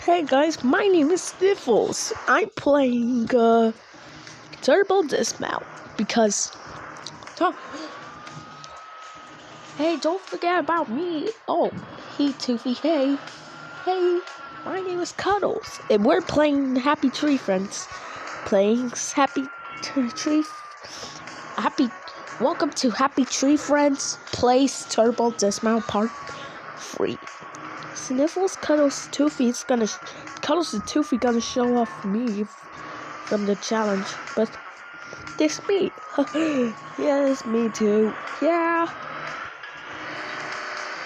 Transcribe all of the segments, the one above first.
Hey guys, my name is Sniffles. I'm playing Turbo Dismount because hey, don't forget about me. Oh, hey Toothy, hey. My name is Cuddles and we're playing Happy Tree Friends. Welcome to Happy Tree Friends Plays Turbo Dismount Part 3. Sniffles, Cuddles, Cuddles and Toothy gonna show off me from the challenge, but this me. Yeah, it's me too. Yeah.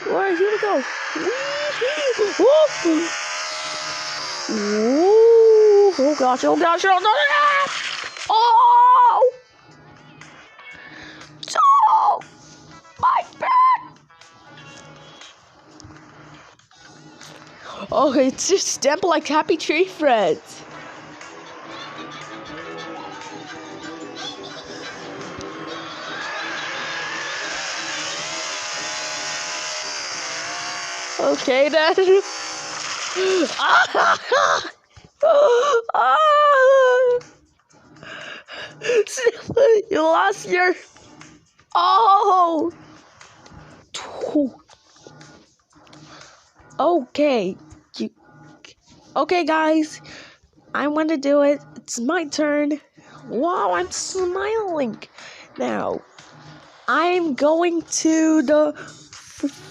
Alright, here we go. Ooh. Oh gosh, oh gosh, oh no! Oh! Oh! My bad! Oh, it's just stamp like Happy Tree Friends. Okay then. You lost your. Oh. Okay. Okay, guys. I want to do it. It's my turn. Wow, I'm smiling. Now, I'm going to the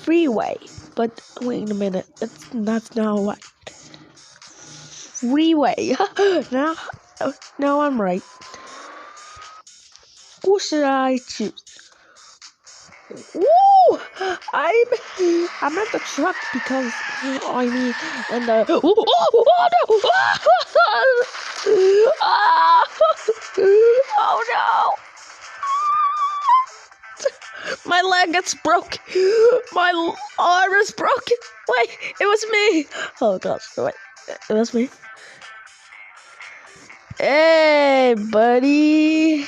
freeway. But wait a minute. That's not right. Freeway. Now I'm right. Who should I choose? Woo! I'm at the truck because and the oh no! My leg gets broke. My arm is broken. Wait, it was me. Oh gosh, wait, it was me. Hey, buddy.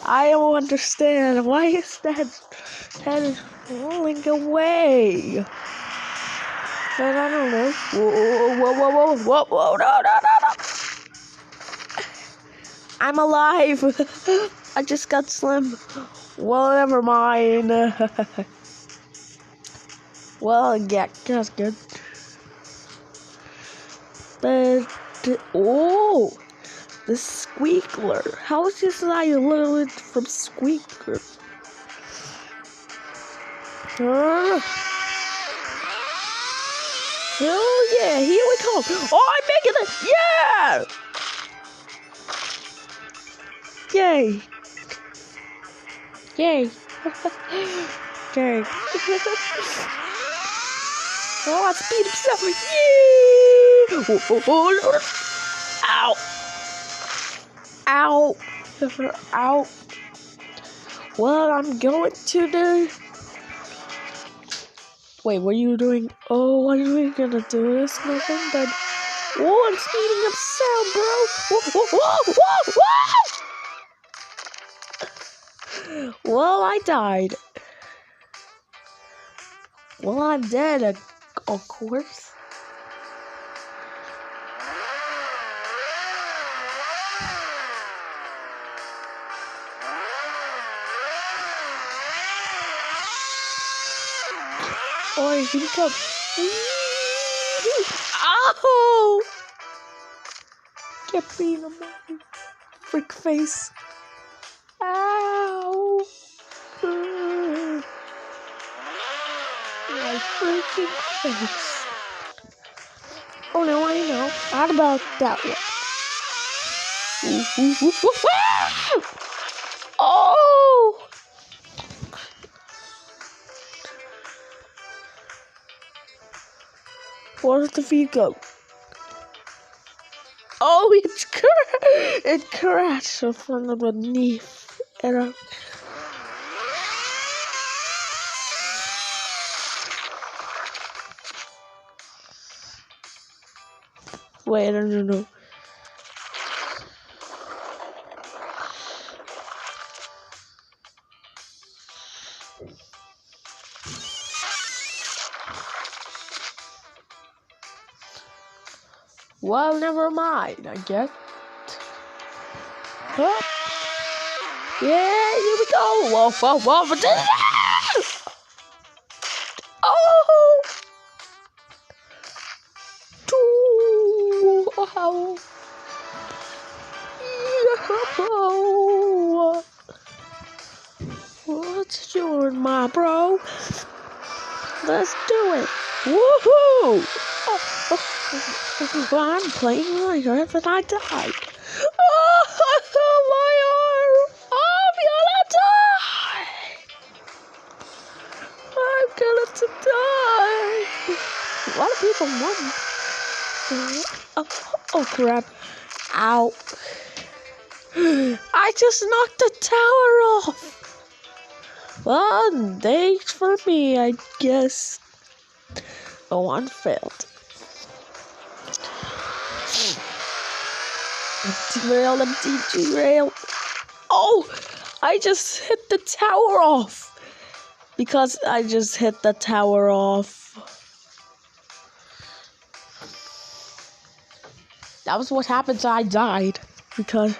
I don't understand. Why is that is rolling away? But I don't know. Whoa, no. I'm alive. I just got slim. Well, never mind. Well, yeah, that's good. But, oh, the squeakler. How is this I learned from squeaker? Hell yeah, here we come. Oh, I'm making it. Yeah. Yay! Okay. Oh, I speed himself. Yay! Ow! Ow! Well, I'm going to the. Wait, what are you doing? Oh, what are we gonna do? This nothing but. Oh, I'm speeding up sound, bro. Whoa. Well, I died. Well, I'm dead, of course. Oh, here we come. Ow! Get me in the freak face. Ow! My freaking face. Oh no, I know. Not about that one. Oh! Where's the view go? Oh, it crashed in front of the knee. Wait, no. Well, never mind, I guess. Huh? Yeah, here we go. Whoa. Oh! Wow. Yo. What you doing, my bro? Let's do it. Woohoo! I'm playing my earth and I died. Oh, my arm! I'm gonna die! A lot of people won. Oh crap. Ow. I just knocked the tower off. Well, thanks for me, I guess. Oh, one failed. Derail. Oh, I just hit the tower off. Because I just hit the tower off. That was what happened, so I died. But I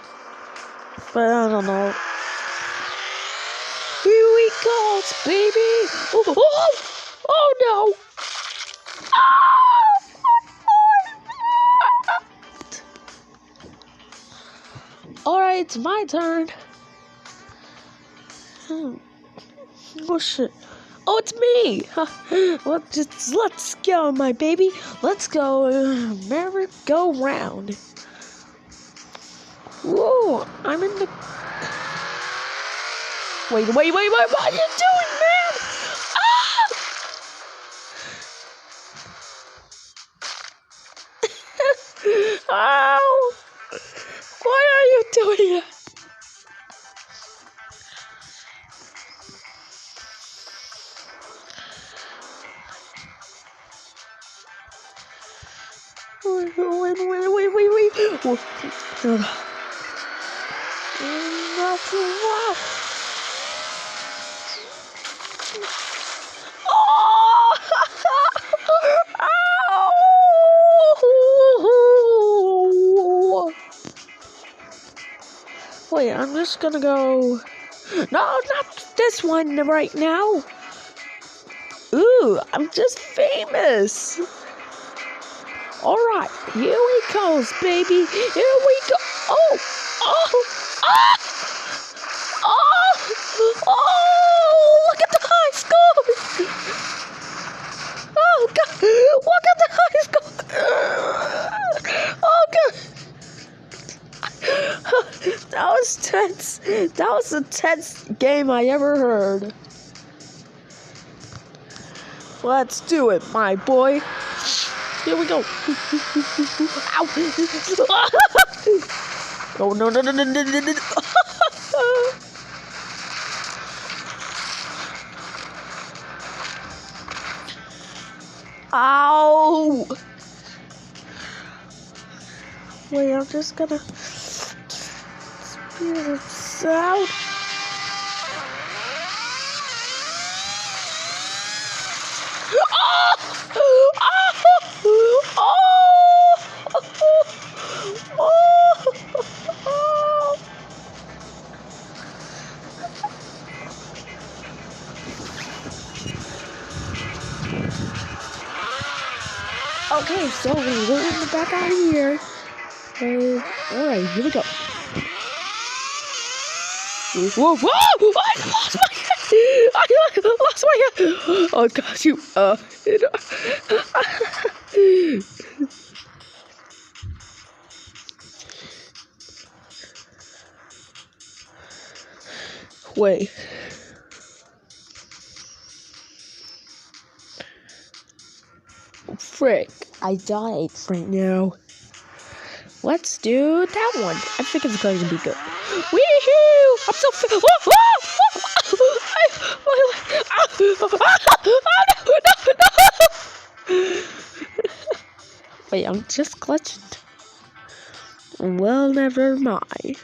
don't know. Here we go, baby. Oh no. Alright, it's my turn. Oh shit. Oh, it's me. Well, let's go, my baby. Let's go merry-go-round. Whoa, I'm in the... Wait, what are you doing, man? Ah! Ow! Why are you doing it? Wait. Wow. Oh! Wait, I'm just gonna go... No, not this one right now. Ooh, I'm just famous. Alright, here we go, baby. Here we go. Oh! Look at the high score! Oh, God! Look at the high score! Oh, God! That was tense. That was the tense game I ever heard. Let's do it, my boy. Here we go. Ow! Oh, no. Ow! Wait, I'm just gonna speed this out. Okay, so we're in the back out of here. Alright, here we go. Whoa! I lost my head! I lost my head! Oh gosh, Wait. Frick, I died right now. Let's do that one. I think it's going to be good. Wee-hoo! I'm so fit. Wait, I'm just clutching. Well, never mind.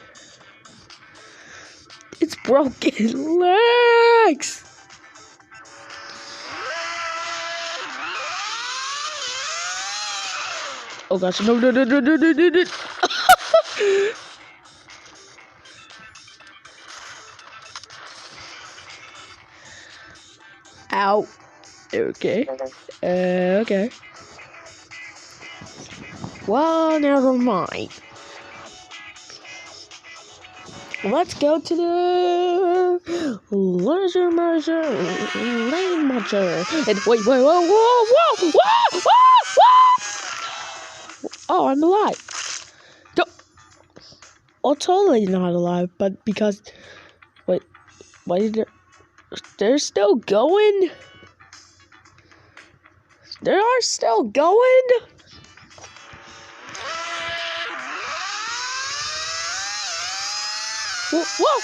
It's broken legs. Oh gosh, no. Ow. Okay. Okay. Well, never mind. Let's go to the leisure measure lane muncher. And wait, whoa. Oh, I'm alive. No. Oh, totally not alive, but because wait, they're still going? They are still going? Whoa!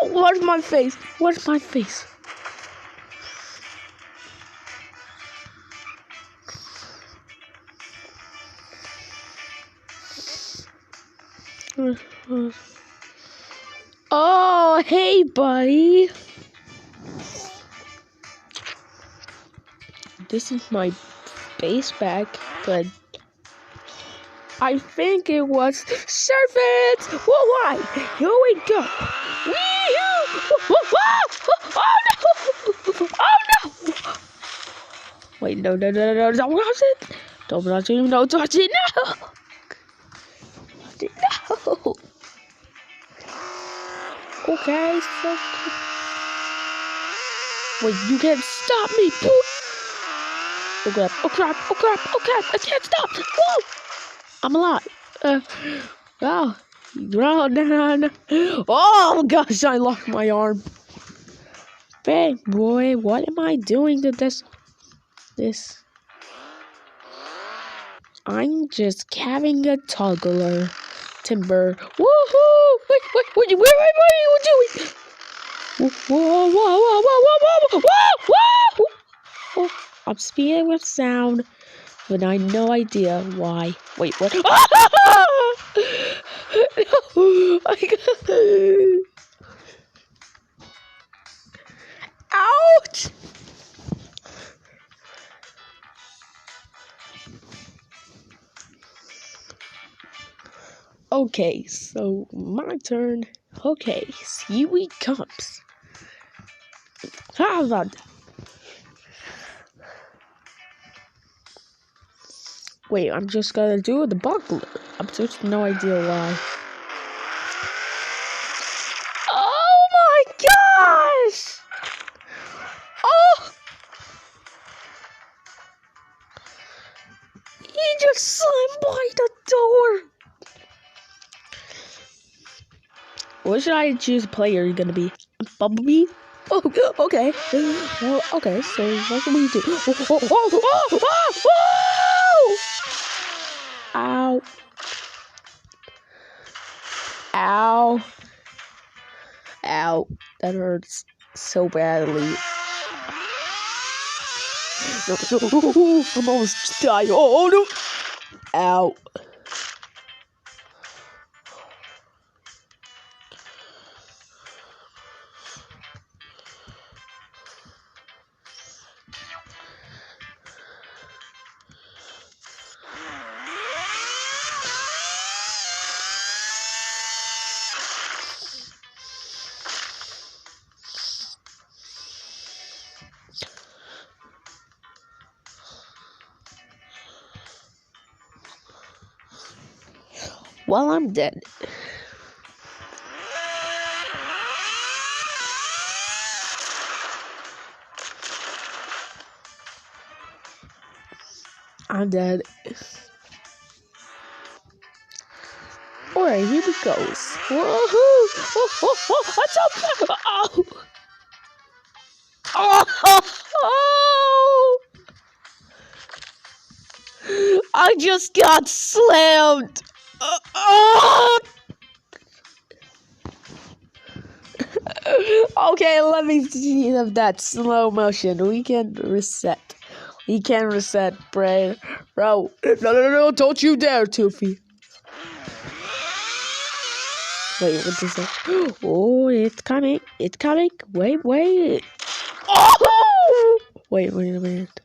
Oh, where's my face? Where's my face? Oh, hey, buddy. This is my base bag, but I think it was servants. Whoa, why? Here we go. Oh no! Wait, no! Don't touch it! Don't touch it! Don't touch it! No! No! Okay, so wait, you can't stop me! Oh crap! I can't stop! Whoa! I'm alive. Oh, no. Oh gosh, I lost my arm. Bang, boy, what am I doing to this? I'm just having a toggler. Timber. Woohoo! Wait, what are you doing? Whoa. I'm speeding with sound, but I have no idea why. Wait, what? No! Ouch! Okay, so my turn. Okay, seaweed comes. How about that? Wait, I'm just gonna do the buckler. I'm just no idea why. Oh my gosh! Oh! He just slammed by the door. What should I choose a player you're gonna be? Bumblebee? Oh, okay. Well, okay, so what should we do? Ow. Ow. Ow. That hurts so badly. No. I'm almost dying. Oh no. Ow. Well, I'm dead. I'm dead. Alright, here we go. Woohoo! What's up? Oh! I just got slammed. Okay, let me see if that's slow motion. We can reset. We can reset, bro. No, don't you dare, Toothy. Wait, what is that? Oh, it's coming. It's coming. Wait. Oh! Wait a minute.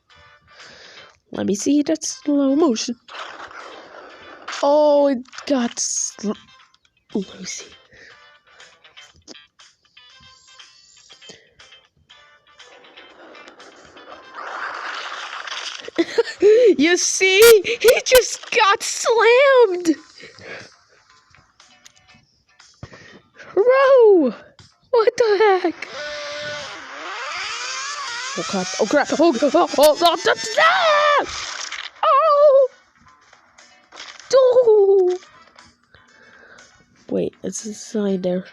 Let me see that slow motion. Oh, it got slow. Let me see. You see? He just got slammed! Bro! What the heck? Oh crap, oh crap, oh! Wait, it's a sign there.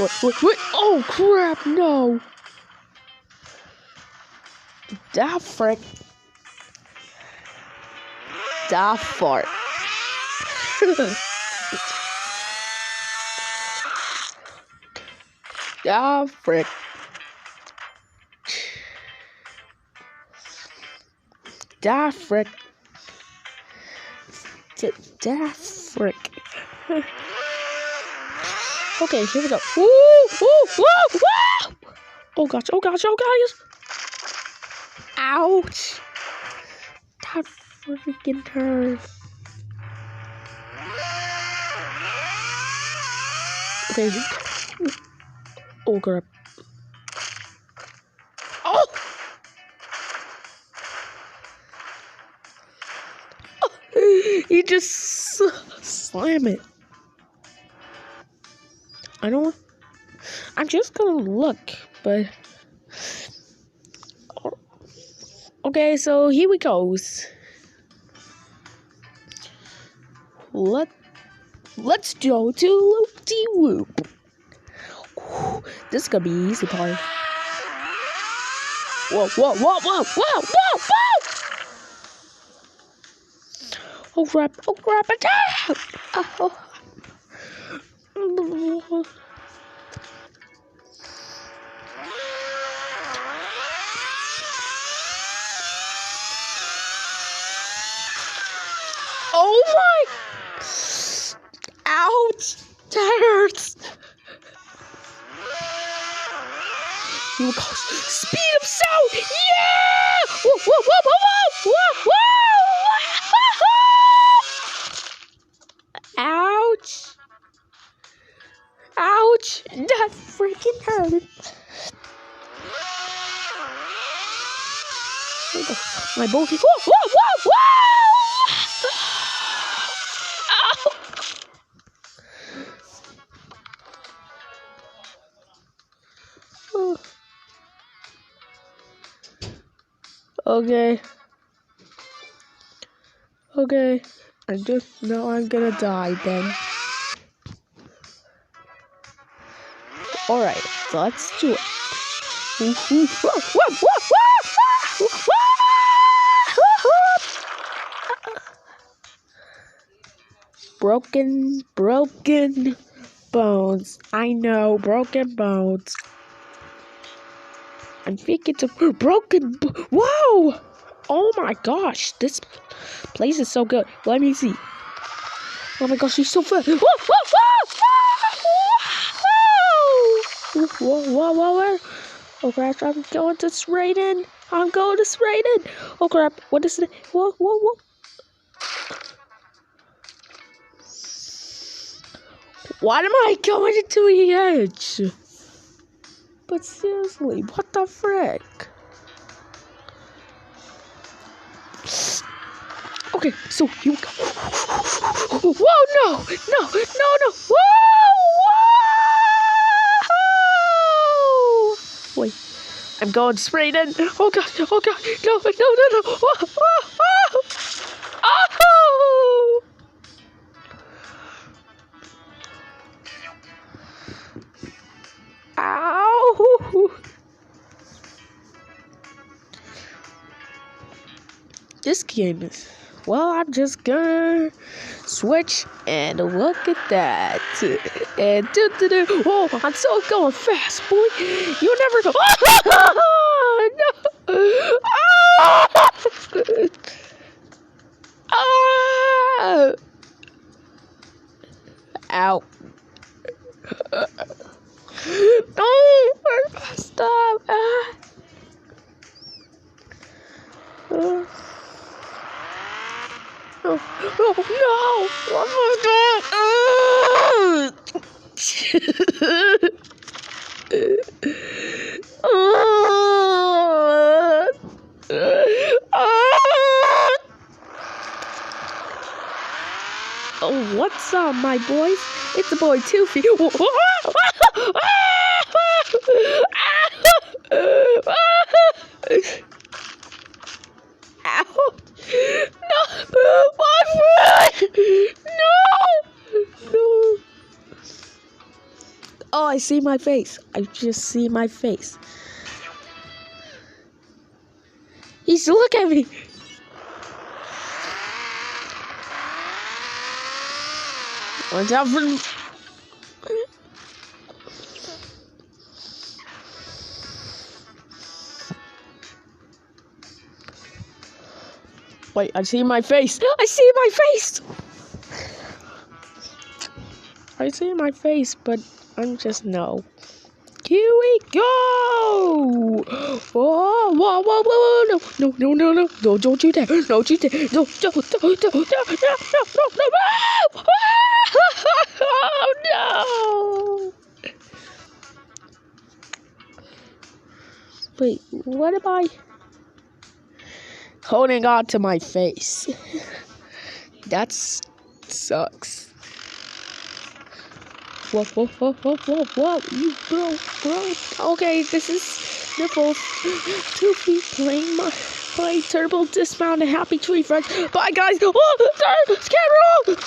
Oh, wait, oh crap, no! Da frick. Da fart. Da frick. Da frick. Da frick. Okay, here we go. Woo! Oh gosh. Ouch. That freaking hurt. Okay. Oh crap. Oh! You just slam it. I'm just gonna look, but okay, so here we goes. Let's go to loop-de-whoop. This is gonna be easy part. Whoa! Oh crap! Attack! Oh my! Ouch! That hurts! Here we go. Speed of sound! Yeah! Whoa! Ouch! That freaking hurt! My bogey! Whoa! Okay. I just know I'm gonna die then. Alright, let's do it. Broken bones. I know, broken bones. I'm thinking it's a Whoa! Oh my gosh, this place is so good. Let me see. Oh my gosh, she's so fast. Whoa! Oh crap, I'm going to straight in. Oh crap, what is it? Whoa. Why am I going to the edge? But seriously, what the frick? Okay, so here we go. Whoa, no! Whoa! Wait, I'm going straight in. Oh god, no. Whoa. this game is. Well, I'm just gonna switch and look at that. And oh, I'm so going fast, boy. You never go. No. Ah! Ow. No, stop. No, one more time. Oh, what's up, my boys? It's the boy Toothy. Ow! No! My friend! No! Oh, I see my face. I just see my face. He's look at me. Watch out for him. Wait, I see my face. I see my face. I see my face, but I'm just no. Here we go! Whoa, whoa, whoa, whoa, no, don't you dare, don't you dare, no, oh, no! Wait, what am I holding on to my face? That sucks. Whoa, you bro. Okay, this is Sniffles. Toothy playing Turbo Dismount and Happy Tree Friends. Bye, guys. Oh, scared.